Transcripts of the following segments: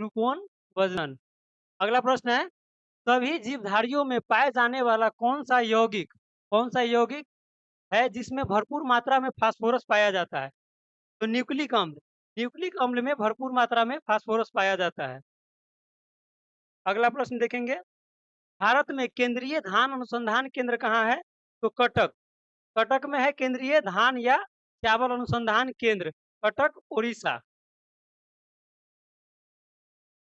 ग्लूकोन वजन। अगला प्रश्न है, सभी जीवधारियों में पाए जाने वाला कौन सा यौगिक है जिसमें भरपूर मात्रा में फास्फोरस पाया जाता है? तो न्यूक्लिक अम्ल में भरपूर मात्रा में फास्फोरस पाया जाता है। अगला प्रश्न देखेंगे, भारत में केंद्रीय धान अनुसंधान केंद्र कहाँ है? तो कटक। कटक में है केंद्रीय धान या चावल अनुसंधान केंद्र, कटक उड़ीसा।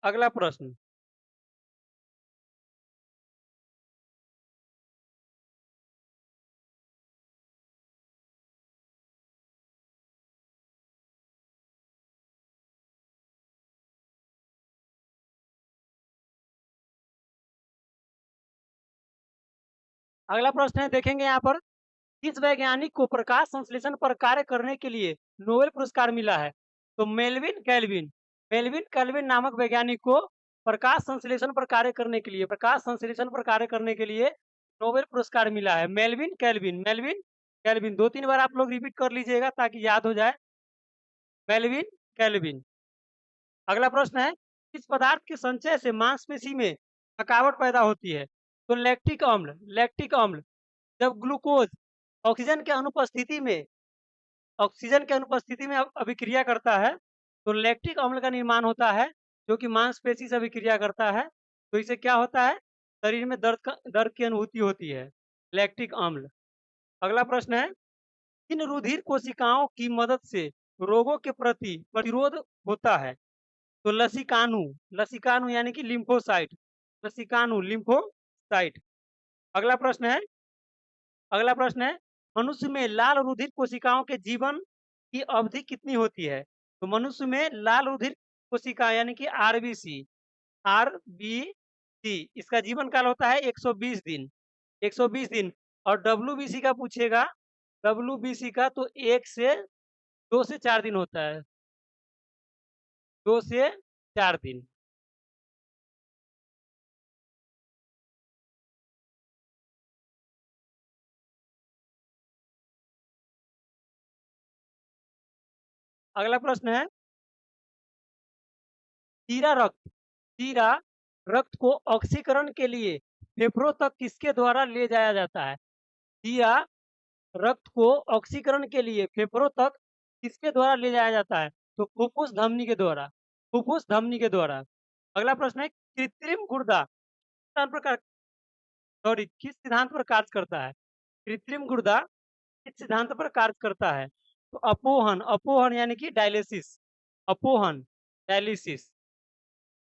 अगला प्रश्न, अगला प्रश्न है देखेंगे यहाँ पर, किस वैज्ञानिक को प्रकाश संश्लेषण पर कार्य करने के लिए नोबेल पुरस्कार मिला है? तो मेलविन कैल्विन नामक वैज्ञानिक को प्रकाश संश्लेषण पर कार्य करने के लिए नोबेल पुरस्कार मिला है। मेलविन कैल्विन 2-3 बार आप लोग रिपीट कर लीजिएगा ताकि याद हो जाए। Melvin Calvin. अगला प्रश्न है, किस पदार्थ के संचय से मांसपेशी में थकावट पैदा होती है? तो लैक्टिक अम्ल जब ग्लूकोज ऑक्सीजन के अनुपस्थिति में अभिक्रिया करता है तो लैक्टिक अम्ल का निर्माण होता है, जो कि मांसपेशी से अभिक्रिया करता है। तो इससे क्या होता है? शरीर में दर्द की अनुभूति होती है, लैक्टिक अम्ल। अगला प्रश्न है, किन रुधिर कोशिकाओं की मदद से रोगों के प्रति प्रतिरोध होता है? तो लसिकानु यानी कि लिम्फोसाइट। अगला प्रश्न है, मनुष्य में लाल रुधिर कोशिकाओं के जीवन की अवधि कितनी होती है? तो मनुष्य में लाल रुधिर कोशिका यानी कि आरबीसी इसका जीवन काल होता है 120 दिन। और डब्ल्यूबीसी का पूछेगा, डब्ल्यूबीसी का तो 2 से 4 दिन होता है, 2 से 4 दिन। अगला प्रश्न है, जीरा रक्त को ऑक्सीकरण के लिए फेफड़ों तक किसके द्वारा ले जाया जाता है? जीरा रक्त को ऑक्सीकरण के लिए फेफड़ों तक किसके द्वारा ले जाया जाता है? तो फुफ्फुस धमनी के द्वारा। अगला प्रश्न है, कृत्रिम गुर्दा किस सिद्धांत पर कार्य करता है? कृत्रिम गुर्दा किस सिद्धांत पर कार्य करता है? तो अपोहन यानी कि डायलिसिस।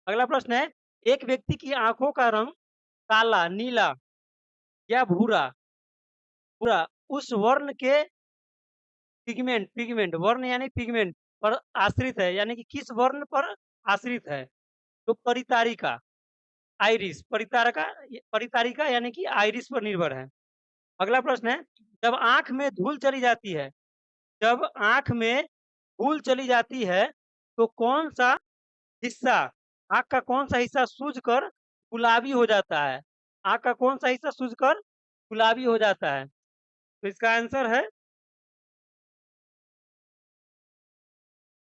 अगला प्रश्न है, एक व्यक्ति की आंखों का रंग काला, नीला या भूरा उस वर्ण के वर्ण यानी पिगमेंट पर आश्रित है, यानी कि किस वर्ण पर आश्रित है? तो परितारिका यानी कि आइरिस पर निर्भर है। अगला प्रश्न है, जब आंख में धूल चली जाती है तो कौन सा हिस्सा आंख का कौन सा हिस्सा सूजकर गुलाबी हो जाता है? आंख का कौन सा हिस्सा सूजकर गुलाबी हो जाता है? तो इसका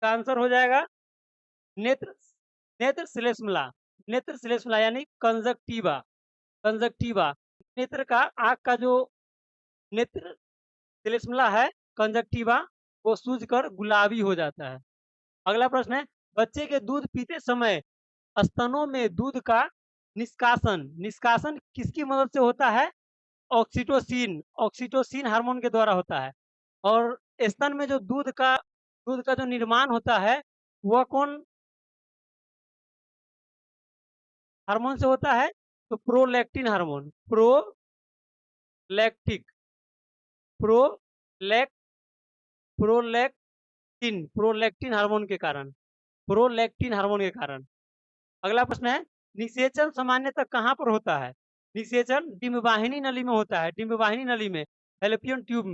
आंसर हो जाएगा नेत्र नेत्र श्लेष्मला यानी कंजक्टिवा। नेत्र का आंख का जो नेत्र श्लेष्मला है कंजक्टिवा, वो सूजकर गुलाबी हो जाता है। अगला प्रश्न है, बच्चे के दूध पीते समय स्तनों में दूध का निष्कासन किसकी मदद से होता है? ऑक्सीटोसिन हार्मोन के द्वारा होता है। और स्तन में जो दूध का जो निर्माण होता है वह कौन हार्मोन से होता है? तो प्रोलैक्टिन हार्मोन के कारण। अगला प्रश्न है, निषेचन सामान्यतः कहाँ पर होता है? निषेचन डिम्बवाहिनी नली में होता है, फैलोपियन ट्यूब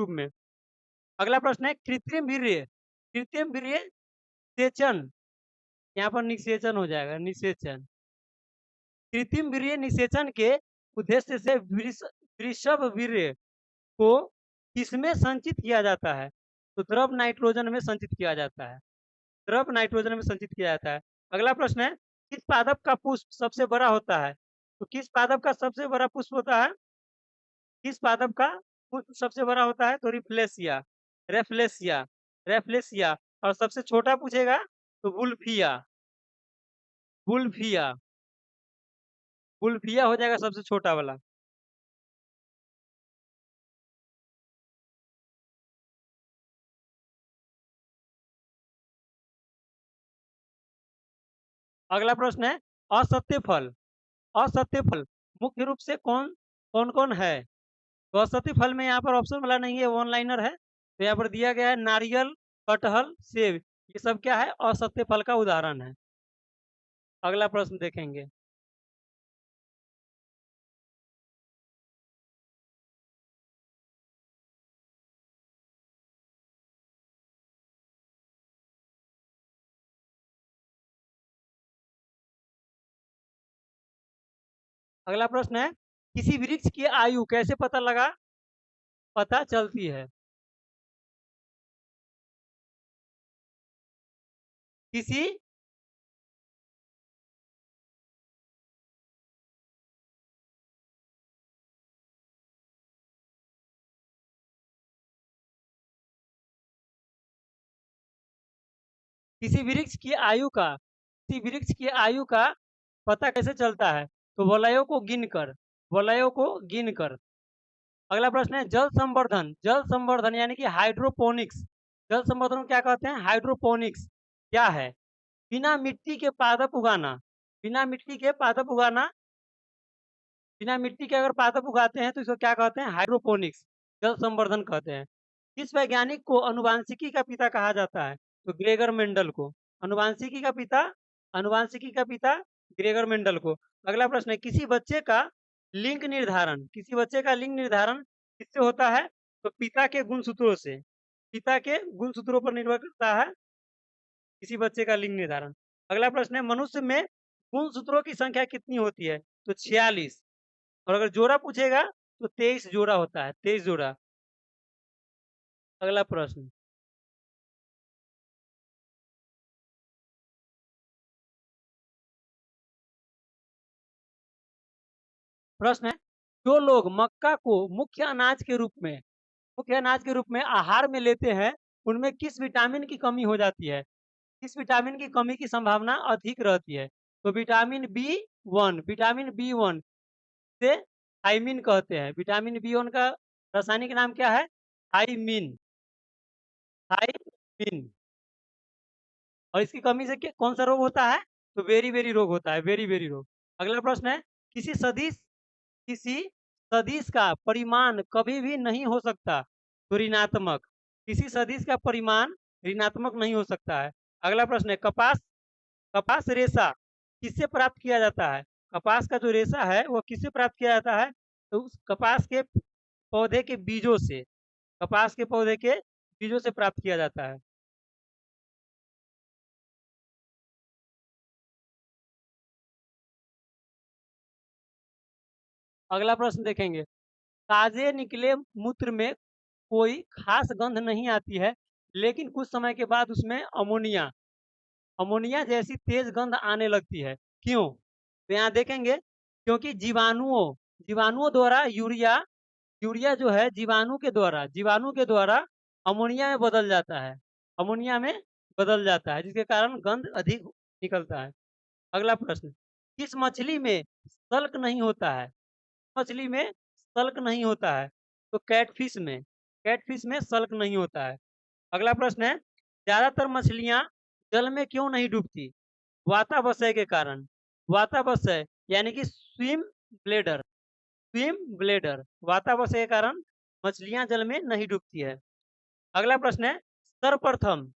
में। अगला प्रश्न है, कृत्रिम वीर्य सेचन, यहाँ पर निषेचन हो जाएगा, कृत्रिम वीर्य निषेचन के उद्देश्य से वृषभ वीर्य को किसमें संचित किया जाता है? तो द्रव नाइट्रोजन में संचित किया जाता है। द्रव नाइट्रोजन में संचित किया जाता है। अगला प्रश्न है, किस पादप का पुष्प सबसे बड़ा होता है? तो किस पादप का सबसे बड़ा पुष्प होता है? किस पादप का पुष्प सबसे बड़ा होता है? तो रिफ्लेशिया, रेफ्लेशिया, रेफ्लेशिया। और सबसे छोटा पूछेगा तो वुल्फिया, वुल्फिया, वुल्फिया हो जाएगा सबसे छोटा वाला। अगला प्रश्न है, असत्य फल, असत्य फल मुख्य रूप से कौन-कौन है? तो असत्य फल में यहाँ पर ऑप्शन वाला नहीं है, वन लाइनर है। तो यहाँ पर दिया गया है नारियल, कटहल, सेब, ये सब क्या है? असत्य फल का उदाहरण है। अगला प्रश्न देखेंगे। अगला प्रश्न है, किसी वृक्ष की आयु कैसे पता चलती है? किसी किसी वृक्ष की आयु का किसी वृक्ष की आयु का पता कैसे चलता है? तो वलयों को गिनकर, वलयों को गिनकर। अगला प्रश्न है, जल संवर्धन यानी कि हाइड्रोपोनिक्स, जल संवर्धन को क्या कहते हैं? हाइड्रोपोनिक्स क्या है? बिना मिट्टी के पादप उगाना, बिना मिट्टी के पादप उगाना, बिना मिट्टी के अगर पादप उगाते हैं तो इसको क्या कहते हैं? हाइड्रोपोनिक्स, जल संवर्धन कहते हैं। किस वैज्ञानिक को अनुवांशिकी का पिता कहा जाता है? तो ग्रेगर मेंडल को। अनुवांशिकी का पिता, अनुवांशिकी का पिता ग्रेगर मेंडल को। अगला प्रश्न है, किसी बच्चे का लिंग निर्धारण किससे होता है? तो पिता के गुणसूत्रों से, पिता के गुणसूत्रों पर निर्भर करता है किसी बच्चे का लिंग निर्धारण। अगला प्रश्न है, मनुष्य में गुणसूत्रों की संख्या कितनी होती है? तो 46। और अगर जोड़ा पूछेगा तो 23 जोड़ा होता है, 23 जोड़ा। अगला प्रश्न, प्रश्न है, जो लोग मक्का को मुख्य अनाज के रूप में आहार में लेते हैं, उनमें किस विटामिन की कमी हो जाती है? किस विटामिन की कमी की संभावना अधिक रहती है? तो विटामिन बी वन से थाइमिन कहते हैं। विटामिन बी वन का रासायनिक नाम क्या है? Thymine, thymine. और इसकी कमी से कौन सा रोग होता है? तो वेरी वेरी रोग होता है, वेरी वेरी रोग। अगला प्रश्न है, किसी सदिश किसी सदिश का परिमाण कभी भी नहीं हो सकता, तो ऋणात्मक। किसी सदिश का परिमाण ऋणात्मक नहीं हो सकता है। अगला प्रश्न है, कपास कपास रेशा किससे प्राप्त किया जाता है? कपास का जो रेशा है वो किससे प्राप्त किया जाता है? तो उस कपास के पौधे के बीजों से, कपास के पौधे के बीजों से प्राप्त किया जाता है। अगला प्रश्न देखेंगे, ताजे निकले मूत्र में कोई खास गंध नहीं आती है, लेकिन कुछ समय के बाद उसमें अमोनिया अमोनिया जैसी तेज गंध आने लगती है, क्यों? तो यहाँ देखेंगे, क्योंकि जीवाणुओं द्वारा यूरिया जो है जीवाणु के द्वारा अमोनिया में बदल जाता है, अमोनिया में बदल जाता है, जिसके कारण गंध अधिक निकलता है। अगला प्रश्न, किस मछली में सल्क नहीं होता है? मछली में सल्क नहीं होता है, तो कैटफिश में सल्क नहीं होता है। अगला प्रश्न है, ज्यादातर मछलियां जल में क्यों नहीं डूबती? वातावशय के कारण, वातावशय यानी कि स्विम ब्लेडर, वातावशय के कारण मछलियां जल में नहीं डूबती है। अगला प्रश्न है, सर्वप्रथम,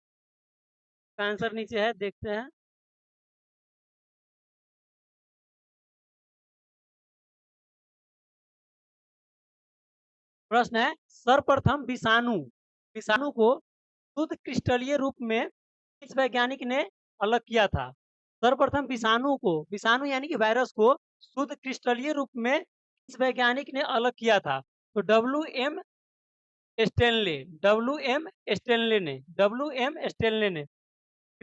का आंसर नीचे है, देखते हैं। प्रश्न है, सर्वप्रथम विषाणु विषाणु को शुद्ध क्रिस्टलीय रूप में किस वैज्ञानिक ने अलग किया था? सर्वप्रथम विषाणु यानी कि वायरस को शुद्ध क्रिस्टलीय रूप में किस वैज्ञानिक ने अलग किया था? तो डब्ल्यू एम स्टेनले ने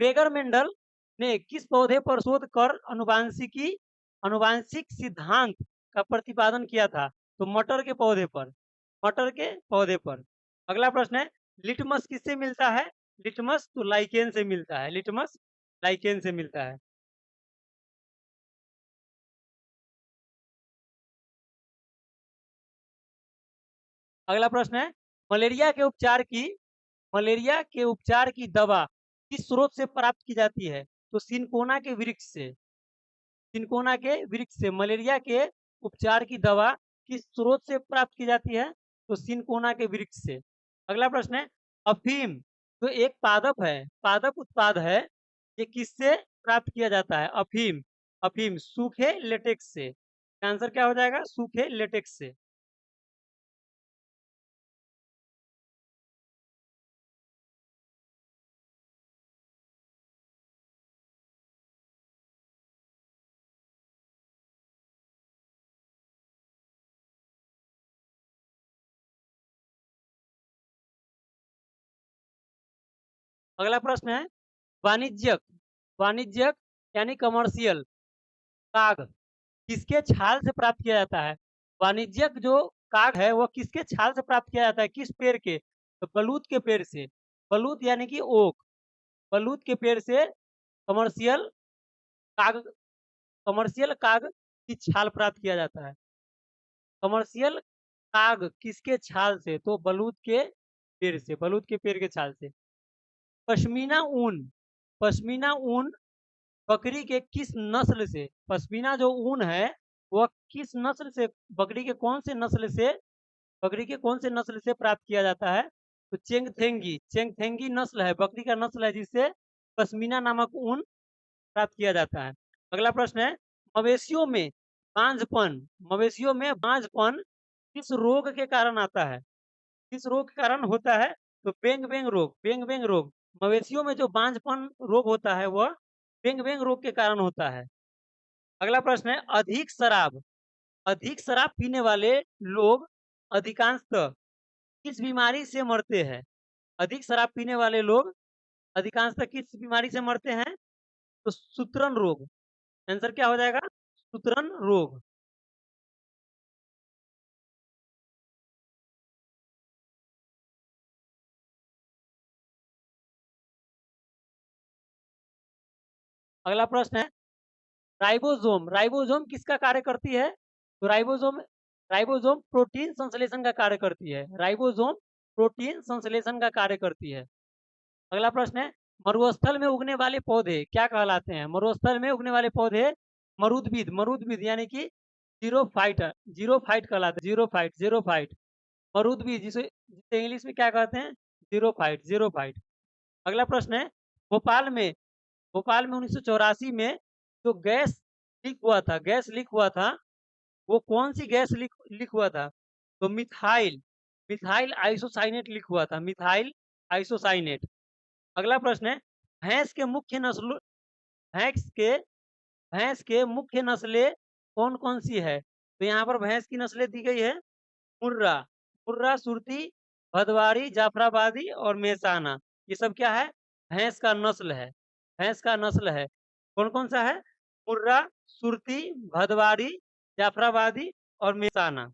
बेगर मेंडल ने किस पौधे पर शोध कर अनुवांशिक सिद्धांत का प्रतिपादन किया था? तो मटर के पौधे पर, मटर के पौधे पर। अगला प्रश्न है, लिटमस किससे मिलता है? लिटमस तो लाइकेन से मिलता है, लिटमस लाइकेन से मिलता है। अगला प्रश्न है, मलेरिया के उपचार की मलेरिया के उपचार की दवा किस स्रोत से प्राप्त की जाती है? तो सिनकोना के वृक्ष से, सिनकोना के वृक्ष से मलेरिया के उपचार की दवा किस स्रोत से प्राप्त की जाती है? तो सिनकोना के वृक्ष से। अगला प्रश्न है, अफीम जो एक पादप है, पादप उत्पाद है, ये किससे प्राप्त किया जाता है? अफीम, अफीम सूखे लेटेक्स से। आंसर क्या हो जाएगा? सूखे लेटेक्स से। अगला प्रश्न है, वाणिज्यक वाणिज्यक यानी कमर्शियल काग किसके छाल से प्राप्त किया जाता है? वाणिज्यिक जो काग है वो किसके छाल से प्राप्त किया जाता है? किस पेड़ के? तो बलूत के पेड़ से। बलूत यानी कि ओक, बलूत के पेड़ से कमर्शियल काग कमर्शियल काग की छाल प्राप्त किया जाता है। कमर्शियल काग किसके छाल से? तो बलूत के पेड़ से, बलूत के पेड़ के छाल से। पश्मीना ऊन, पश्मीना ऊन बकरी के किस नस्ल से, पश्मीना जो ऊन है वह किस नस्ल से, बकरी के कौन से नस्ल से, बकरी के कौन से नस्ल से प्राप्त किया जाता है? तो चेंगथेंगी, चेंगथेंगी नस्ल है, बकरी का नस्ल है जिससे पश्मीना नामक ऊन प्राप्त किया जाता है। अगला प्रश्न है, मवेशियों में बांझपन, मवेशियों में बांझपन किस रोग के कारण आता है? किस रोग के कारण होता है? तो बेंग बेंग रोग, बेंग बेंग रोग। मवेशियों में जो बांझपन रोग होता है वह बेंग बेंग रोग के कारण होता है। अगला प्रश्न है, अधिक शराब पीने वाले लोग अधिकांशतः किस बीमारी से मरते हैं? अधिक शराब पीने वाले लोग अधिकांशतः किस बीमारी से मरते हैं? तो सूत्रण रोग। आंसर क्या हो जाएगा? सूत्रण रोग। अगला प्रश्न है, राइबोसोम, राइबोसोम किसका कार्य करती है? तो राइबोसोम, राइबोसोम प्रोटीन संश्लेषण का कार्य करती है, राइबोसोम प्रोटीन संश्लेषण का कार्य करती है। अगला प्रश्न है, मरुस्थल में उगने वाले पौधे क्या कहलाते हैं? मरुस्थल में उगने वाले पौधे मरुद्भिद, मरुद्भिद यानी कि जीरो फाइट, जीरो फाइट कहलाते हैं, जीरो फाइट, जीरो फाइट। मरुद्भिद जिसे जिसे इंग्लिश में क्या कहते हैं? Zero fight, zero fight. अगला प्रश्न है, भोपाल में भोपाल में 1984 में जो गैस लीक हुआ था, गैस लीक हुआ था, वो कौन सी गैस लीक लीक हुआ था? तो मिथाइल, मिथाइल आइसोसाइनेट लीक हुआ था, मिथाइल आइसोसाइनेट। अगला प्रश्न है, भैंस के मुख्य नस्ल भैंस के भैंस के मुख्य नस्लें कौन कौन सी है? तो यहाँ पर भैंस की नस्लें दी गई है, मुर्रा, मुर्रा, सुरती, भदवारी, जाफराबादी और मेहसाना। ये सब क्या है? भैंस का नस्ल है, भैंस का नस्ल है। कौन कौन सा है? मुर्रा, सुरती, भदवारी, जाफराबादी और मेहसाना।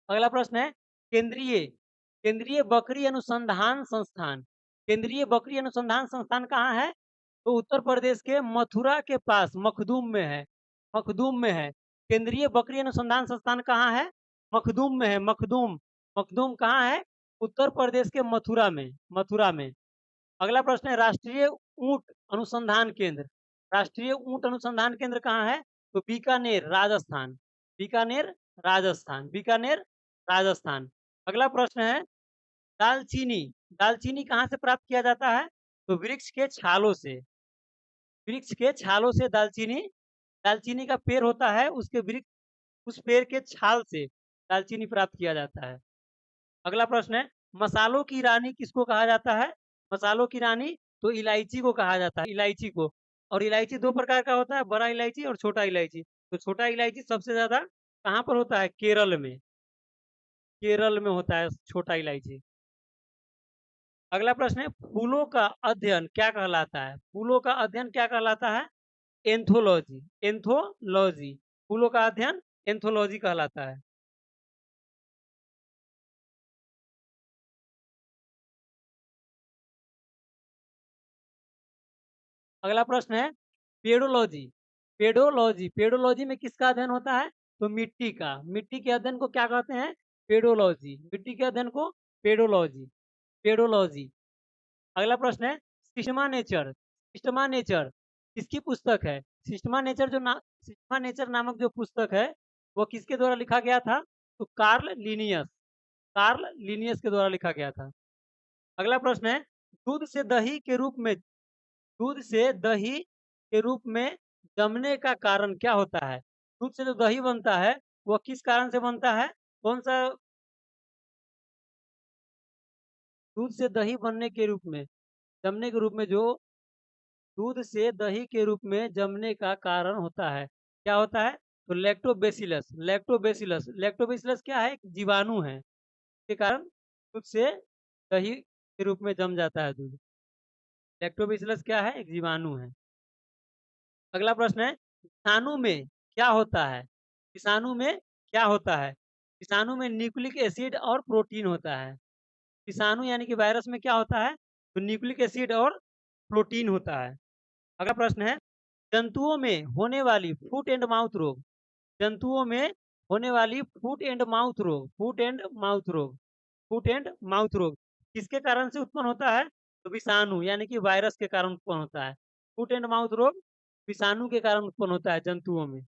अगला प्रश्न है, केंद्रीय केंद्रीय बकरी अनुसंधान संस्थान, केंद्रीय बकरी अनुसंधान संस्थान कहाँ है? तो उत्तर प्रदेश के मथुरा के पास मखदूम में है, मखदूम में है। केंद्रीय बकरी अनुसंधान संस्थान कहाँ है? मखदूम में है, मखदूम। मखदूम कहाँ है? उत्तर प्रदेश के मथुरा में, मथुरा में। अगला प्रश्न है, राष्ट्रीय ऊंट अनुसंधान केंद्र, राष्ट्रीय ऊंट अनुसंधान केंद्र कहाँ है? तो बीकानेर, राजस्थान, बीकानेर, राजस्थान, बीकानेर, राजस्थान। अगला प्रश्न है, दालचीनी, दालचीनी कहाँ से प्राप्त किया जाता है? तो वृक्ष के छालों से, वृक्ष के छालों से दालचीनी, दालचीनी का पेड़ होता है, उसके वृक्ष, उस पेड़ के छाल से दालचीनी प्राप्त किया जाता है। अगला प्रश्न है, मसालों की रानी किसको कहा जाता है? मसालों की रानी तो इलायची को कहा जाता है, इलायची को। और इलायची दो प्रकार का होता है, बड़ा इलायची और छोटा इलायची। तो छोटा इलायची सबसे ज्यादा कहाँ पर होता है? केरल में। केरल में होता है छोटा इलायची। अगला प्रश्न है, फूलों का अध्ययन क्या कहलाता है? फूलों का अध्ययन क्या कहलाता है? एंथोलॉजी। एंथोलॉजी। फूलों का अध्ययन एंथोलॉजी कहलाता है। अगला प्रश्न है, पेडोलॉजी। पेडोलॉजी। पेडोलॉजी में किसका अध्ययन होता है? तो मिट्टी का। मिट्टी के अध्ययन को क्या कहते हैं? पेडोलॉजी। मिट्टी के अध्ययन को पेडोलॉजी। पेडोलॉजी। अगला प्रश्न है, सिस्टमा नेचर। सिस्टमा नेचर किसकी पुस्तक है? सिस्टमा नेचर सिस्टमा नेचर नामक जो पुस्तक है वो किसके द्वारा लिखा गया था? तो कार्ल लिनियस। कार्ल लिनियस के द्वारा लिखा गया था। अगला प्रश्न है, दूध से दही के रूप में दूध से दही के रूप में जमने का कारण क्या होता है? दूध से जो दही बनता है वो किस कारण से बनता है? कौन सा? दूध से दही बनने के रूप में, जमने के रूप में जो दूध से दही के रूप में जमने का कारण होता है, क्या होता है? तो लैक्टोबैसिलस। लैक्टोबैसिलस। लैक्टोबैसिलस क्या है? एक जीवाणु है। के कारण दूध से दही के रूप में जम जाता है दूध। लैक्टोबैसिलस क्या है? एक जीवाणु है। अगला प्रश्न है, विषाणु में क्या होता है? विषाणु में क्या होता है? विषाणु में न्यूक्लिक एसिड और प्रोटीन होता है। विषाणु यानी कि वायरस में क्या होता है? तो न्यूक्लिक एसिड और प्रोटीन होता है। अगला प्रश्न है, जंतुओं में होने वाली फुट एंड माउथ रोग। जंतुओं में होने वाली फुट एंड माउथ रोग। फुट एंड माउथ रोग। फुट एंड माउथ रोग किसके कारण से उत्पन्न होता है? तो विषाणु यानी कि वायरस के कारण उत्पन्न होता है। फुट एंड माउथ रोग विषाणु के कारण उत्पन्न होता है जंतुओं में।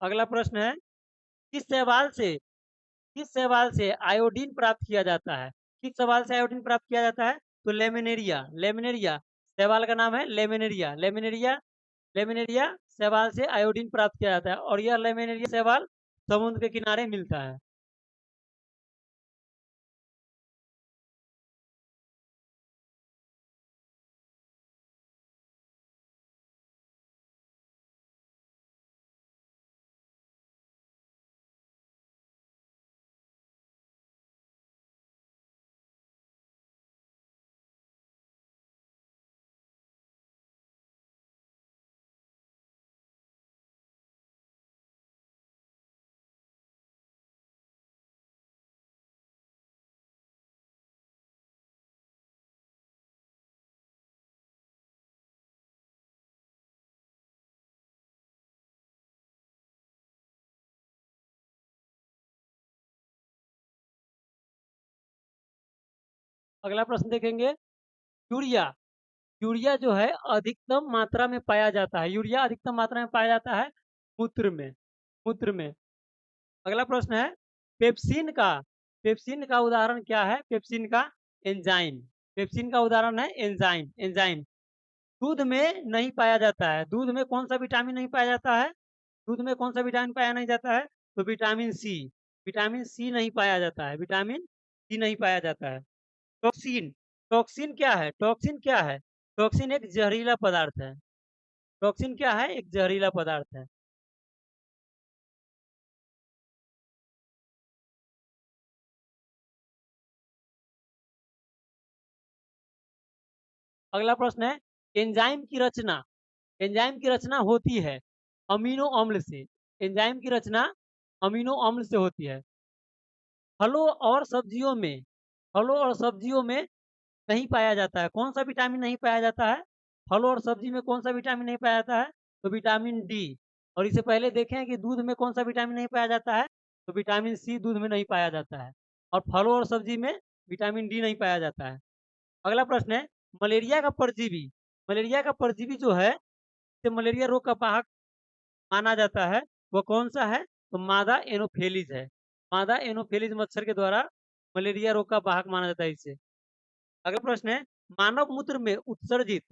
अगला प्रश्न है, किस शैवाल से किस शैवाल से आयोडीन प्राप्त किया जाता है? किस शैवाल से आयोडीन प्राप्त किया जाता है? तो लेमिनेरिया। लेमिनेरिया शैवाल का नाम है। लेमिनेरिया। लेमिनेरिया। लेमिनेरिया शैवाल से आयोडीन प्राप्त किया जाता है और यह लेमिनेरिया शैवाल समुद्र के किनारे मिलता है। अगला प्रश्न देखेंगे, यूरिया। यूरिया जो है अधिकतम मात्रा में पाया जाता है। यूरिया अधिकतम मात्रा में पाया जाता है मूत्र में। मूत्र में। अगला प्रश्न है, पेप्सिन का पेप्सिन का उदाहरण क्या है? पेप्सिन का एंजाइम। पेप्सिन का उदाहरण है एंजाइम। एंजाइम दूध में नहीं पाया जाता है। दूध में कौन सा विटामिन नहीं पाया जाता है? दूध में कौन सा विटामिन पाया नहीं जाता है? तो विटामिन सी। विटामिन सी नहीं पाया जाता है। विटामिन सी नहीं पाया जाता है। टॉक्सिन। टॉक्सिन क्या है? टॉक्सिन क्या है? टॉक्सिन एक जहरीला पदार्थ है। टॉक्सिन क्या है? एक जहरीला पदार्थ है। अगला प्रश्न है, एंजाइम की रचना। एंजाइम की रचना होती है अमीनो अम्ल से। एंजाइम की रचना अमीनो अम्ल से होती है। फलों और सब्जियों में फलों और सब्जियों में नहीं पाया जाता है। कौन सा विटामिन नहीं पाया जाता है? फल और सब्जी में कौन सा विटामिन नहीं पाया जाता है? तो विटामिन डी। और इससे पहले देखें कि दूध में कौन सा विटामिन नहीं पाया जाता है? तो विटामिन सी दूध में नहीं पाया जाता है। और फलों और सब्जी में विटामिन डी नहीं पाया जाता है। अगला प्रश्न है, मलेरिया का परजीवी। मलेरिया का परजीवी जो है, इसे मलेरिया रोग का वाहक माना जाता है, वो कौन सा है? तो मादा एनोफेलिस है। मादा एनोफेलिस मच्छर के द्वारा मलेरिया रोग का वाहक माना जाता है इसे। अगला प्रश्न है, मानव मूत्र में उत्सर्जित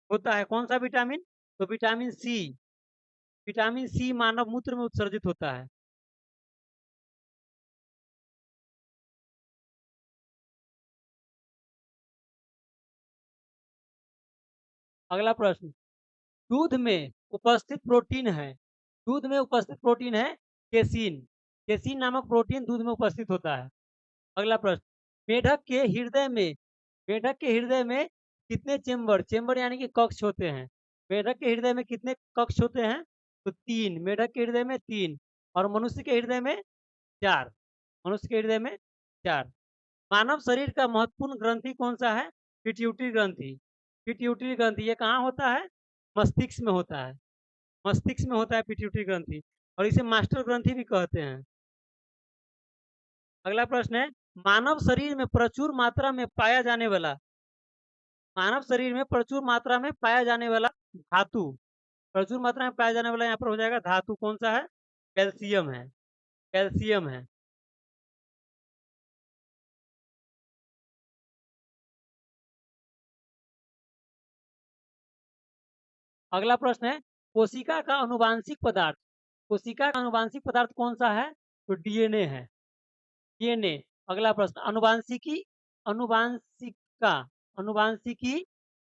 होता है कौन सा विटामिन? तो विटामिन सी। विटामिन सी मानव मूत्र में उत्सर्जित होता है। अगला प्रश्न, दूध में उपस्थित प्रोटीन है, दूध में उपस्थित प्रोटीन है केसीन। केसीन नामक प्रोटीन दूध में उपस्थित होता है। अगला प्रश्न, मेढक के हृदय में मेढक के हृदय में कितने चेम्बर चेम्बर यानी कि कक्ष होते हैं? मेढक के हृदय में कितने कक्ष होते हैं? तो 3। मेढक के हृदय में 3 और मनुष्य के हृदय में 4। मनुष्य के हृदय में 4। मानव शरीर का महत्वपूर्ण ग्रंथि कौन सा है? पिट्यूटरी ग्रंथि। पिट्यूटरी ग्रंथि ये कहाँ होता है? मस्तिष्क में होता है। मस्तिष्क में होता है पिट्यूटरी ग्रंथि और इसे मास्टर ग्रंथि भी कहते हैं। अगला प्रश्न है, मानव शरीर में प्रचुर मात्रा में पाया जाने वाला मानव शरीर में प्रचुर मात्रा में पाया जाने वाला धातु, प्रचुर मात्रा में पाया जाने वाला यहाँ पर हो जाएगा धातु कौन सा है? कैल्शियम है। कैल्शियम है। अगला प्रश्न है, कोशिका का अनुवांशिक पदार्थ कोशिका का अनुवांशिक पदार्थ कौन सा है? तो डीएनए है। डीएनए। अगला प्रश्न, अनुवांशिकी अनुवांशिका अनुवांशिकी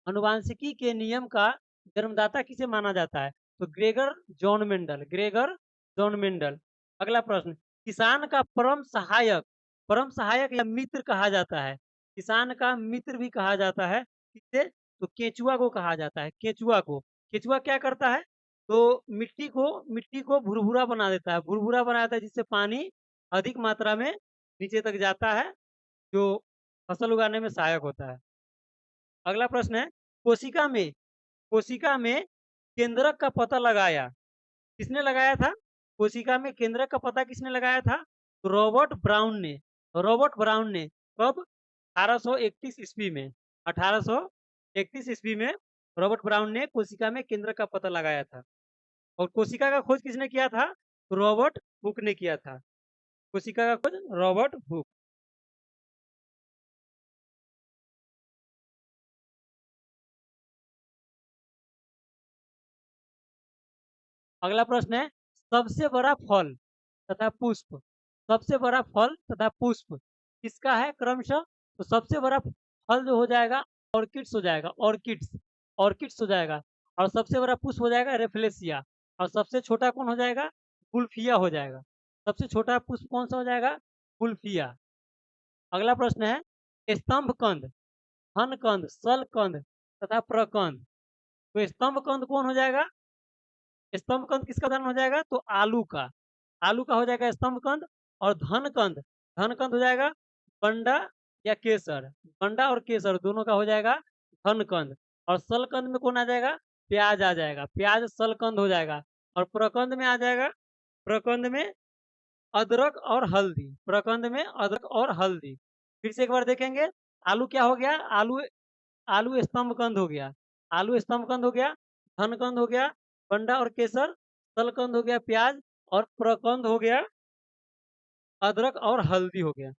अनुवांशिकी के नियम का जन्मदाता किसे माना जाता है? तो Gregor John Mendel. Gregor John Mendel. अगला प्रश्न, किसान का परम सहायक या मित्र कहा जाता है? किसान का मित्र भी कहा जाता है किसे? तो केचुआ को कहा जाता है। केचुआ को। केचुआ क्या करता है? तो मिट्टी को भुरभुरा बना देता है। भुरभुरा बना देता है जिससे पानी अधिक मात्रा में नीचे तक जाता है, जो फसल उगाने में सहायक होता है। अगला प्रश्न है, कोशिका में कोशिका में केंद्रक का पता लगाया किसने लगाया था? कोशिका में केंद्रक का पता किसने लगाया था? तो रॉबर्ट ब्राउन ने। रॉबर्ट ब्राउन ने कब? 1831 ईस्वी में। 1831 ईस्वी में रॉबर्ट ब्राउन ने कोशिका में केंद्रक का पता लगाया था। और कोशिका का खोज किसने किया था? तो रॉबर्ट हुक ने किया था। कोशिका का खोज रॉबर्ट हुक। अगला प्रश्न है, सबसे बड़ा फल तथा पुष्प सबसे बड़ा फल तथा पुष्प किसका है क्रमशः? तो सबसे बड़ा फल जो हो जाएगा ऑर्किड्स हो जाएगा। ऑर्किड्स ऑर्किड्स हो जाएगा। और सबसे बड़ा पुष्प हो जाएगा रेफलेसिया। और सबसे छोटा कौन हो जाएगा? गुल्फिया हो जाएगा। सबसे छोटा पुष्प कौन सा हो जाएगा? गुल्फिया। अगला प्रश्न है, स्तंभ कंद, घन कंद, सल कंद तथा प्रकंद। तो स्तंभ कंद कौन हो जाएगा? स्तंभ कंद किसका उदाहरण हो जाएगा? तो आलू का। आलू का हो जाएगा स्तंभ कंद। और धन कंद हो जाएगा बंडा या केसर। बंडा और केसर दोनों का हो जाएगा धन कंद। और सल कंद में कौन आ जाएगा? प्याज आ जाएगा। प्याज सल कंद हो जाएगा। और प्रकंद में आ जाएगा, प्रकंद में अदरक और हल्दी। प्रकंद में अदरक और हल्दी। फिर से एक बार देखेंगे, आलू क्या हो गया? आलू आलू स्तंभ कंद हो गया। आलू स्तंभ कंद हो गया। धन कंद हो गया बंडा और केसर। सलकंद हो गया प्याज। और प्रकंद हो गया अदरक और हल्दी हो गया।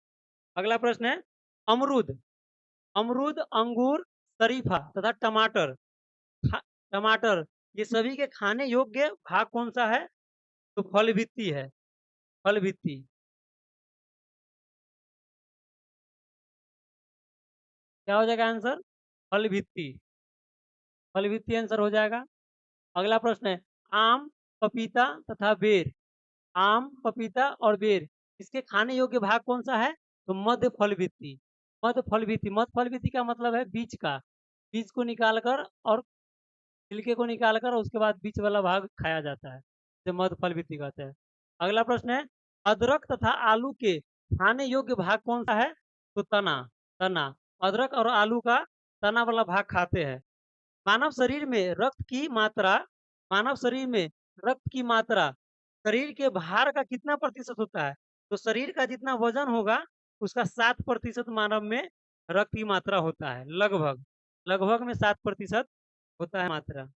अगला प्रश्न है, अमरूद अमरूद, अंगूर, शरीफा तथा टमाटर टमाटर ये सभी के खाने योग्य भाग कौन सा है? तो फल भित्ति है। फल भित्ति। क्या हो जाएगा आंसर? फल भित्ति। फल भित्ति आंसर हो जाएगा। अगला प्रश्न है, आम, पपीता तथा बेर। आम, पपीता और बेर इसके खाने योग्य भाग कौन सा है? तो मध्य फल भित्ति। मध्य फल भित्ति। मध्य फल भित्ति का मतलब है बीज का। बीज को निकालकर और छिलके को निकालकर उसके बाद बीच वाला भाग खाया जाता है, इसे मध्य फल भित्ति कहते हैं। अगला प्रश्न है, अदरक तथा आलू के खाने योग्य भाग कौन सा है? तो तना। तना। अदरक और आलू का तना वाला भाग खाते हैं। मानव शरीर में रक्त की मात्रा मानव शरीर में रक्त की मात्रा शरीर के भार का कितना प्रतिशत होता है? तो शरीर का जितना वजन होगा उसका 7% मानव में रक्त की मात्रा होता है। लगभग लगभग में 7% होता है मात्रा।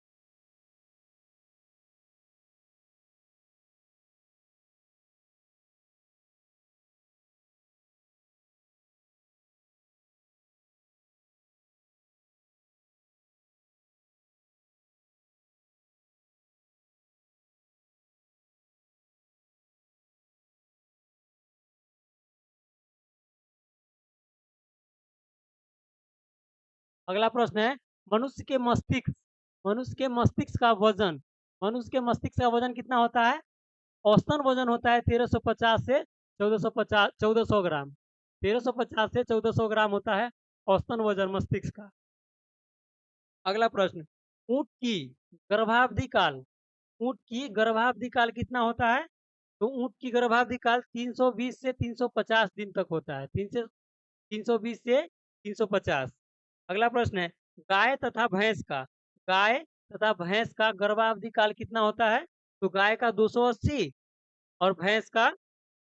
अगला प्रश्न है, मनुष्य के मस्तिष्क मनुष्य के मस्तिष्क का वजन, मनुष्य के मस्तिष्क का वजन कितना होता है? औसतन वजन होता है 1350 से 1400 ग्राम। 1350 से 1400 ग्राम होता है औसतन वजन मस्तिष्क का। अगला प्रश्न, ऊंट की गर्भावधि काल, ऊंट की गर्भावधि काल कितना होता है? तो ऊंट की गर्भावधि काल 320 से 350 दिन तक होता है। 320 से 350। अगला प्रश्न है, गाय तथा भैंस का, गाय तथा भैंस का गर्भावधि काल कितना होता है? तो गाय का 280 और भैंस का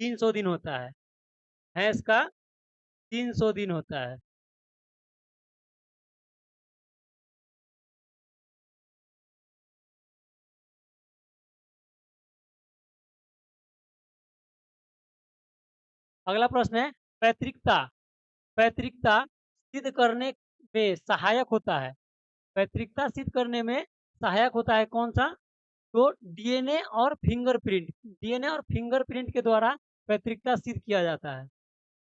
300 दिन होता है। भैंस का 300 दिन होता है। अगला प्रश्न है, पैतृकता, पैतृकता सिद्ध करने में सहायक होता है, पैतृकता सिद्ध करने में सहायक होता है कौन सा? तो डीएनए और फिंगरप्रिंट, डीएनए और फिंगरप्रिंट के द्वारा पैतृकता सिद्ध किया जाता है।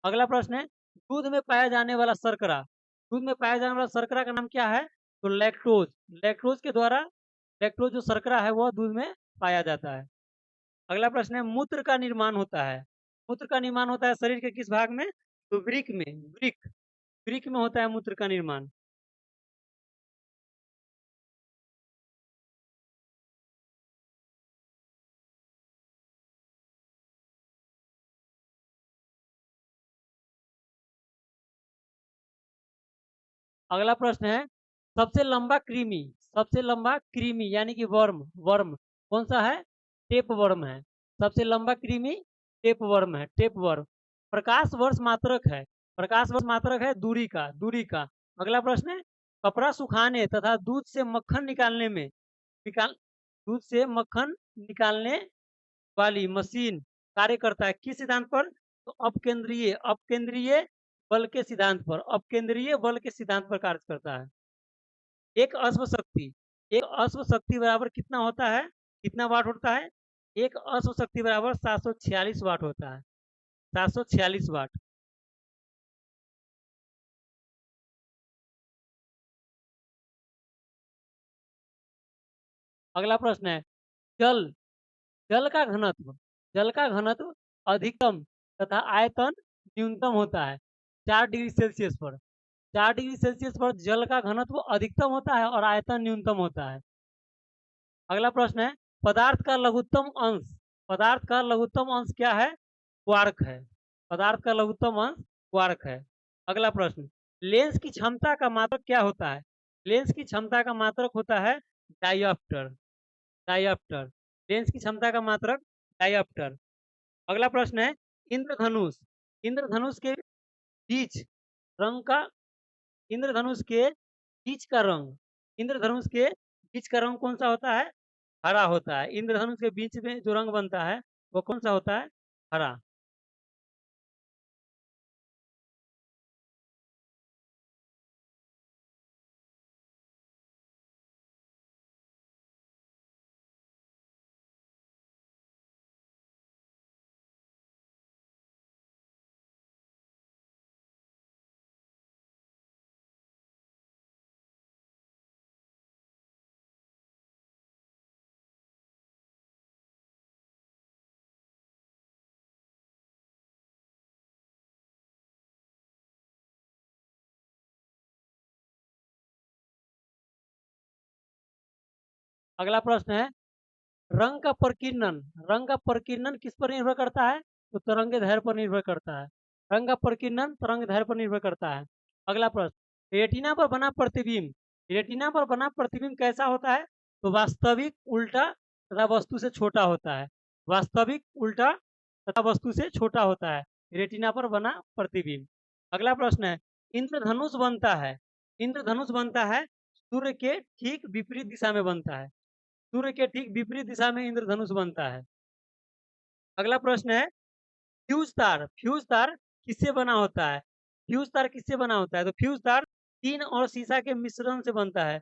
अगला प्रश्न है, दूध में पाया जाने वाला शर्करा, दूध में पाया जाने वाला शर्करा का नाम क्या है? तो लैक्टोज, लैक्टोज के द्वारा, लैक्टोज जो शर्करा है वह दूध में पाया जाता है। अगला प्रश्न है, मूत्र का निर्माण होता है, मूत्र का निर्माण होता है शरीर के किस भाग में? तो वृक्क में, वृक्क, वृक्क में होता है मूत्र का निर्माण। अगला प्रश्न है, सबसे लंबा कृमि, सबसे लंबा कृमि यानी कि वर्म, वर्म कौन सा है? टेप वर्म है। सबसे लंबा कृमि टेप वर्म है, टेप वर्म। प्रकाश वर्ष मात्रक है, प्रकाश वर्ष मात्रक है दूरी का, दूरी का। अगला प्रश्न है, कपड़ा सुखाने तथा दूध से मक्खन निकालने में, निकाल दूध से मक्खन निकालने वाली मशीन कार्य करता है किस सिद्धांत पर? तो अपकेंद्रीय, अपकेंद्रीय बल के सिद्धांत पर, अपकेंद्रीय बल के सिद्धांत पर कार्य करता है। एक अश्व शक्ति, एक अश्व शक्ति बराबर कितना होता है? कितना वाट होता है? एक अश्व शक्ति बराबर 746 वाट होता है, 746 वाट। अगला प्रश्न है, जल, जल का घनत्व, जल का घनत्व अधिकतम तथा आयतन न्यूनतम होता है 4 डिग्री सेल्सियस पर, 4 डिग्री सेल्सियस पर जल का घनत्व अधिकतम होता है और आयतन न्यूनतम होता है। अगला प्रश्न है, पदार्थ का लघुत्तम अंश, पदार्थ का लघुत्तम अंश क्या है? क्वार्क है, पदार्थ का लघुत्तम अंश क्वार्क है। अगला प्रश्न, लेंस की क्षमता का मात्रक क्या होता है? लेंस की क्षमता का मात्रक होता है डायोप्टर, डायोप्टर। लेंस की क्षमता का मात्रक डायोप्टर। अगला प्रश्न है, इंद्रधनुष, इंद्रधनुष के बीच रंग का, इंद्रधनुष के बीच का रंग, इंद्रधनुष के बीच का रंग कौन सा होता है? हरा होता है। इंद्रधनुष के बीच में जो रंग बनता है वो कौन सा होता है? हरा। अगला प्रश्न है, रंग का प्रकीर्णन, रंग का प्रकीर्णन किस पर निर्भर करता है? तो तरंग दैर्ध्य पर निर्भर करता है। रंग का प्रकीर्णन तरंग दैर्ध्य पर निर्भर करता है। अगला प्रश्न, रेटिना पर बना प्रतिबिंब, रेटिना पर बना प्रतिबिंब कैसा होता है? तो वास्तविक, उल्टा तथा वस्तु से छोटा होता है, वास्तविक, उल्टा तथा वस्तु से छोटा होता है रेटिना पर बना प्रतिबिंब। अगला प्रश्न है, इंद्रधनुष बनता है, इंद्रधनुष बनता है सूर्य के ठीक विपरीत दिशा में बनता है, सूर्य के ठीक विपरीत दिशा में इंद्रधनुष बनता है। अगला प्रश्न है, फ्यूज तार, फ्यूज तार किससे बना होता है? फ्यूज तार किससे बना होता है? तो फ्यूज तार टीन और सीसा के मिश्रण से बनता है,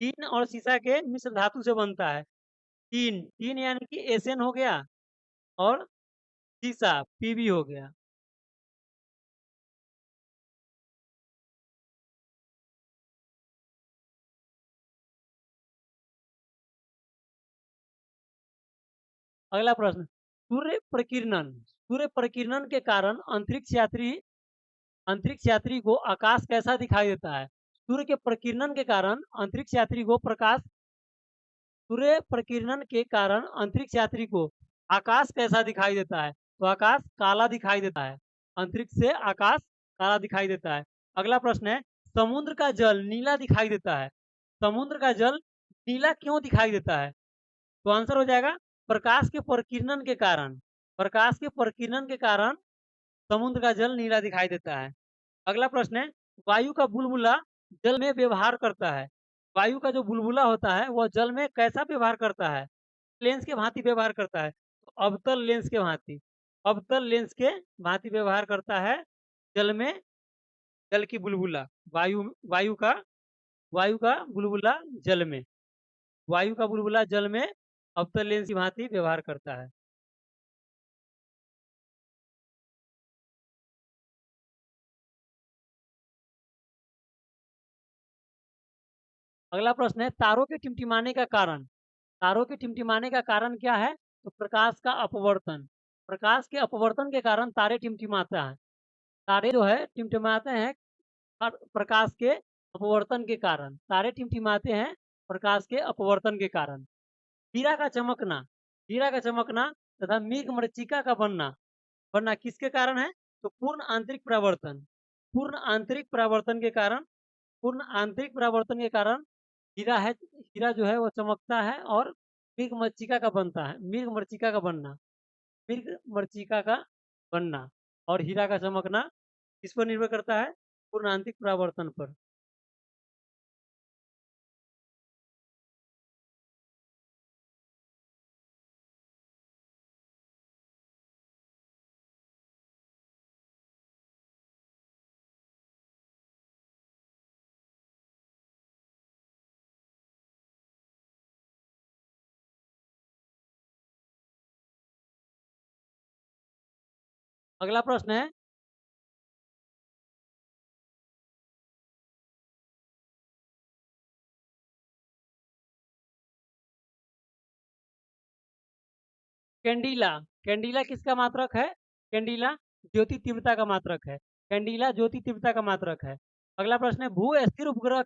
टीन और सीसा के मिश्र धातु से बनता है। टीन, टीन यानी कि एसएन हो गया, और सीसा पीबी हो गया। अगला प्रश्न, सूर्य प्रकीर्णन के कारण अंतरिक्ष यात्री को आकाश कैसा दिखाई देता है? सूर्य के प्रकीर्णन के कारण अंतरिक्ष यात्री को सूर्य प्रकीर्णन के कारण अंतरिक्ष यात्री को आकाश कैसा दिखाई देता है? तो आकाश काला दिखाई देता है। अंतरिक्ष से आकाश काला दिखाई देता है। अगला प्रश्न है, समुद्र का जल नीला दिखाई देता है। समुद्र का जल नीला क्यों दिखाई देता है? तो आंसर हो जाएगा प्रकाश के प्रकीर्णन के कारण। प्रकाश के प्रकीर्णन के कारण समुद्र का जल नीला दिखाई देता है। अगला प्रश्न है, वायु का बुलबुला जल में व्यवहार करता है। वायु का जो बुलबुला होता है वह जल में कैसा व्यवहार करता है? लेंस के भांति व्यवहार करता है। तो अवतल लेंस के भांति, अवतल लेंस के भांति व्यवहार करता है जल में। जल की बुलबुला, वायु का बुलबुला जल में, वायु का बुलबुला जल में अवतल लेंस की भांति व्यवहार करता है। अगला प्रश्न है, तारों के टिमटिमाने का कारण। तारों के टिमटिमाने का कारण क्या है? तो प्रकाश का अपवर्तन। प्रकाश के अपवर्तन के कारण तारे टिमटिमाते हैं। तारे जो है टिमटिमाते हैं प्रकाश के अपवर्तन के कारण। तारे टिमटिमाते हैं प्रकाश के अपवर्तन के कारण। हीरा का चमकना, हीरा का चमकना तथा मेघमृच्छिका का बनना बनना किसके कारण है? तो पूर्ण आंतरिक परावर्तन। पूर्ण आंतरिक परावर्तन के कारण, पूर्ण आंतरिक परावर्तन के कारण हीरा जो है वो चमकता है और मेघमृच्छिका का बनता है। मेघमृच्छिका का बनना, मेघमृच्छिका का बनना और हीरा का चमकना किस पर निर्भर करता है? पूर्ण आंतरिक परावर्तन पर। अगला प्रश्न है, कैंडिला। कैंडिला किसका मात्रक है? कैंडिला ज्योति तीव्रता का मात्रक है। कैंडिला ज्योति तीव्रता का मात्रक है। अगला प्रश्न है, भू स्थिर उपग्रह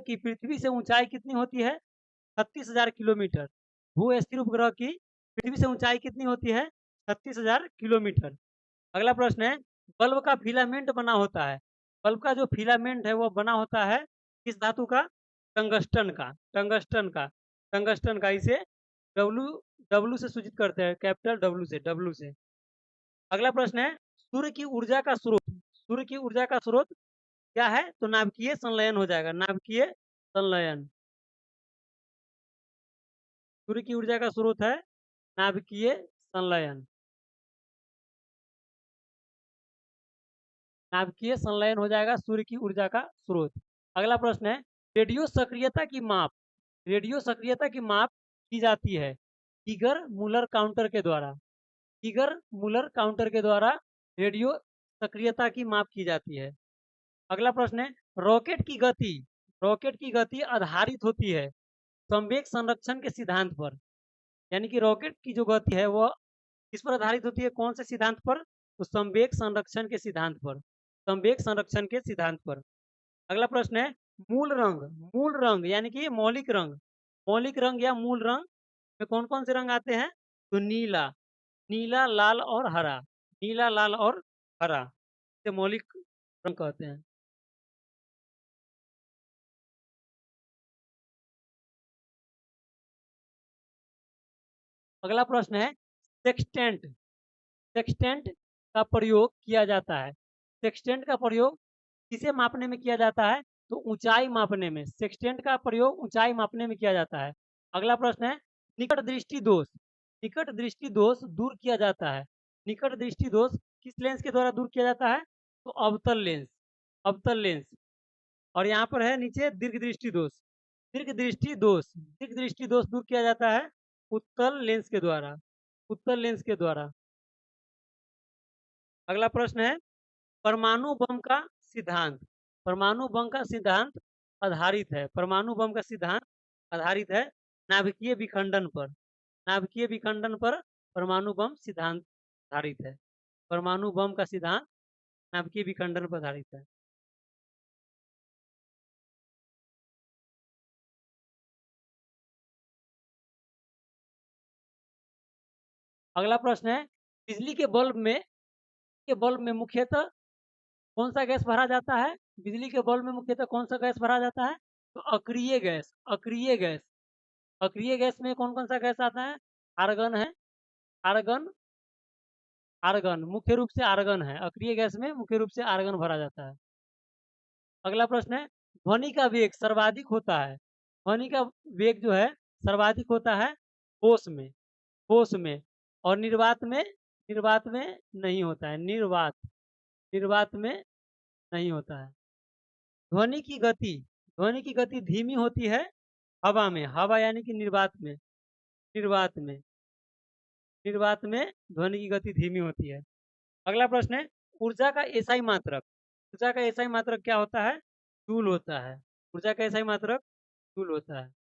की पृथ्वी से ऊंचाई कितनी होती है? 36,000 किलोमीटर। भू स्थिर उपग्रह की पृथ्वी से ऊंचाई कितनी होती है? 36,000 किलोमीटर। अगला प्रश्न है, बल्ब का फिलामेंट बना होता है। बल्ब का जो फिलामेंट है वो बना होता है किस धातु का? टंगस्टन का। टंगस्टन का, टंगस्टन का। इसे डब्लू डब्लू से सूचित करते हैं, कैपिटल डब्लू से। अगला प्रश्न है, सूर्य की ऊर्जा का स्रोत। सूर्य की ऊर्जा का स्रोत क्या है? तो नाभिकीय संलयन हो जाएगा, नाभिकीय संलयन। सूर्य की ऊर्जा का स्रोत है नाभिकीय संलयन। नाभिकीय संलयन हो जाएगा सूर्य की ऊर्जा का स्रोत। अगला प्रश्न है, रेडियो सक्रियता की माप। रेडियो सक्रियता की माप की जाती है ईगर मूलर काउंटर के द्वारा। ईगर मूलर काउंटर के द्वारा रेडियो सक्रियता की माप की जाती है। अगला प्रश्न है, रॉकेट की गति आधारित होती है संवेग संरक्षण के सिद्धांत पर। यानी कि रॉकेट की जो गति है वो किस पर आधारित होती है? कौन से सिद्धांत पर? तो संवेग संरक्षण के सिद्धांत पर। संवेग संरक्षण के सिद्धांत पर। अगला प्रश्न है, मूल रंग यानी कि मौलिक रंग, मौलिक रंग या मूल रंग में कौन कौन से रंग आते हैं? तो नीला, नीला, लाल और हरा। नीला, लाल और हरा से मौलिक रंग कहते हैं। अगला प्रश्न है, सेक्सटेंट। सेक्सटेंट का प्रयोग किया जाता है। सेक्सटेंट का प्रयोग किसे मापने में किया जाता है? तो ऊंचाई मापने में। सेक्सटेंट का प्रयोग ऊंचाई मापने में किया जाता है। अगला प्रश्न है, निकट दृष्टि दोष। निकट दृष्टि दोष दूर किया जाता है। निकट दृष्टि दोष किस लेंस के द्वारा दूर किया जाता है? तो अवतल लेंस, अवतल लेंस। और यहाँ पर है नीचे दीर्घ दृष्टि दोष। दीर्घ दृष्टि दोष दूर किया जाता है उत्तल लेंस के द्वारा, उत्तल लेंस के द्वारा। अगला प्रश्न है, परमाणु बम का सिद्धांत। परमाणु बम का सिद्धांत आधारित है, परमाणु बम का सिद्धांत आधारित है नाभिकीय विखंडन पर। नाभिकीय विखंडन पर परमाणु बम सिद्धांत आधारित है। परमाणु बम का सिद्धांत नाभिकीय विखंडन पर आधारित है। अगला प्रश्न है, बिजली के बल्ब में मुख्यतः कौन सा गैस भरा जाता है? बिजली के बल्ब में मुख्यतः कौन सा गैस भरा जाता है? तो अक्रिय गैस। अक्रिय गैस, अक्रिय गैस में कौन कौन सा गैस आता है? आर्गन है, आर्गन, आर्गन मुख्य रूप से आर्गन है। अक्रिय गैस में मुख्य रूप से आर्गन भरा जाता है। अगला प्रश्न है, ध्वनि का वेग सर्वाधिक होता है, ध्वनि का वेग जो है सर्वाधिक होता है ठोस में, ठोस में, और निर्वात में, निर्वात में नहीं होता है। निर्वात, निर्वात में नहीं होता है। ध्वनि की गति, ध्वनि की गति धीमी होती है हवा में, हवा यानी कि निर्वात में, निर्वात में, निर्वात में ध्वनि की गति धीमी होती है। अगला प्रश्न है, ऊर्जा का एसआई मात्रक, ऊर्जा का एसआई मात्रक क्या होता है? जूल होता है। ऊर्जा का एसआई मात्रक जूल होता है।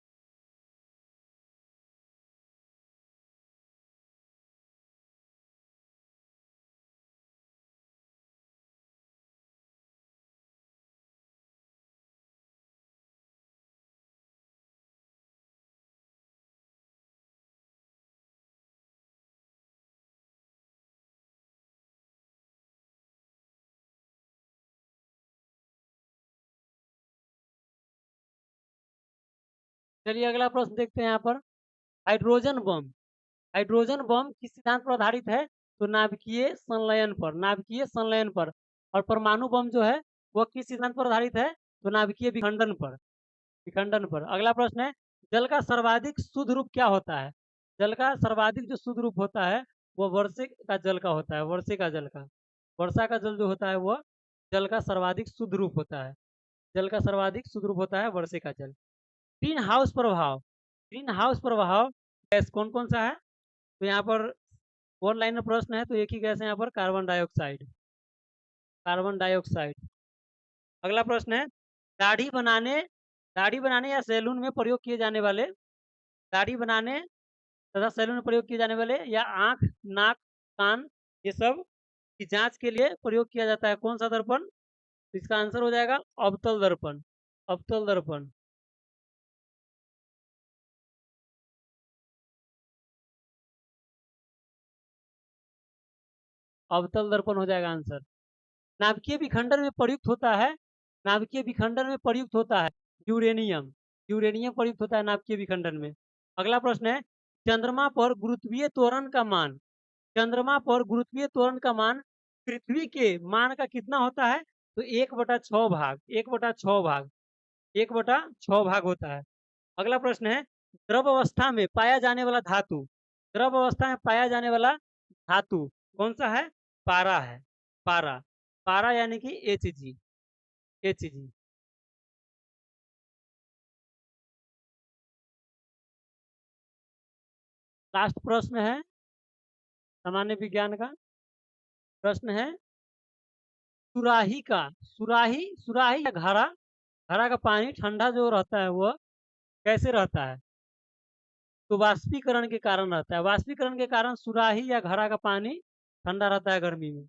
चलिए अगला प्रश्न देखते हैं यहाँ पर। हाइड्रोजन बम, हाइड्रोजन बम किस सिद्धांत पर आधारित है? तो नाभिकीय संलयन पर, नाभिकीय संलयन पर। और परमाणु बम जो है वह किस सिद्धांत पर आधारित है? तो नाभिकीय विखंडन पर, विखंडन पर। अगला प्रश्न है, जल का सर्वाधिक शुद्ध रूप क्या होता है? जल का सर्वाधिक जो शुद्ध रूप होता है वह वर्षे का जल का होता है, वर्षे का जल का। वर्षा का जल जो होता है वह जल का सर्वाधिक शुद्ध रूप होता है, जल का सर्वाधिक शुद्ध रूप होता है वर्षे का जल। ग्रीन हाउस प्रभाव, ग्रीन हाउस प्रभाव गैस कौन कौन सा है? तो यहाँ पर वन लाइन में प्रश्न है तो एक ही गैस है यहाँ पर, कार्बन डाइऑक्साइड, कार्बन डाइऑक्साइड। अगला प्रश्न है, दाढ़ी बनाने, दाढ़ी बनाने या सैलून में प्रयोग किए जाने वाले, दाढ़ी बनाने तथा सैलून में प्रयोग किए जाने वाले या आंख, नाक, कान ये सब की जांच के लिए प्रयोग किया जाता है कौन सा दर्पण? तो इसका आंसर हो जाएगा अवतल दर्पण, अवतल दर्पण। अवतल दर्पण हो जाएगा आंसर। नाभिकीय विखंडन में प्रयुक्त होता है, नाभिकीय विखंडन में प्रयुक्त होता है यूरेनियम, यूरेनियम प्रयुक्त होता है नाभिकीय विखंडन में। अगला प्रश्न है, चंद्रमा पर गुरुत्वीय त्वरण का मान, चंद्रमा पर गुरुत्वीय त्वरण का मान पृथ्वी के मान का कितना होता है? तो 1/6 भाग, 1/6 भाग, 1/6 भाग होता है। अगला प्रश्न है, द्रव अवस्था में पाया जाने वाला धातु, द्रव अवस्था में पाया जाने वाला धातु कौन सा है? पारा है, पारा, पारा यानी कि Hg, Hg। लास्ट प्रश्न है सामान्य विज्ञान का। प्रश्न है, सुराही का, सुराही, सुराही या घड़ा, घड़ा का पानी ठंडा जो रहता है वह कैसे रहता है? तो वाष्पीकरण के कारण रहता है, वाष्पीकरण के कारण सुराही या घड़ा का पानी ठंडा रहता है गर्मी में।